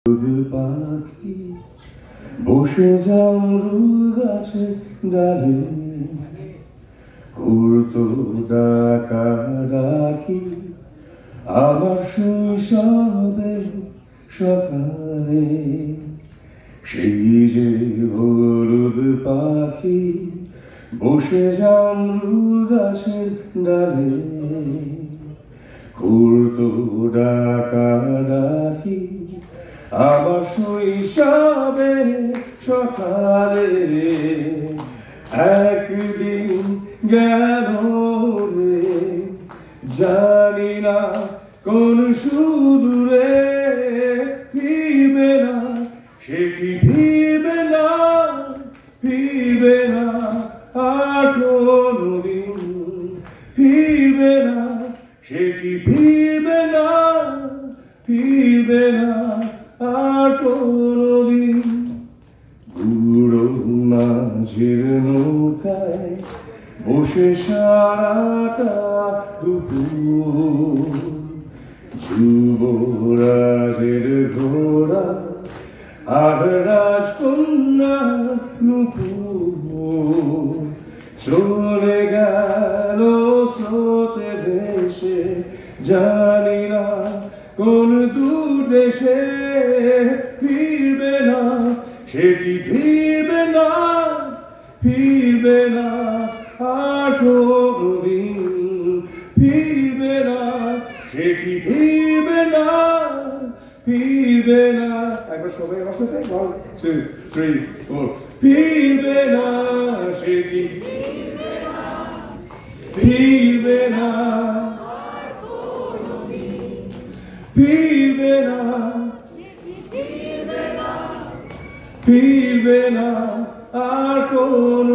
পাখি বসে জামরুল গাছের ডালে করতো ডাকাডাকি আমার শৈশবের সকালে। সেই যে হলুদ পাখি বসে জামরুল গাছের ডালে করতো ডাকাডাকি আমার শৈশবের সকালে। একদিন গেল রে জানি না কোন সুদূরে, ফিরবে না সে কি ফিরবে না, ফিরবে না আর কোনদিন, ফিরবে না সে কি ফিরবে না, ফিরবে না আর কোনদিন। বুড়ো মাঝির নৌকায় বসে সারাটা দুপুর, যুবরাজের ঘোড়া আর রাজকন্যার নুপুর চলে গেল স্রোতে দেশে, জানি না কোন দূর দেশে, ফিরবে না সে কি ফিরবে না, ফিরবে না আর কোনদিন, ফিরবে না সে কি ফিরবে না, ফিরবে না। একবার সবাই আমার সাথে 1 2 3 4 ফিরবে না সে কি ফিরবে না, ফিরবে না ফিরবে না, ফিরবে না আর কোন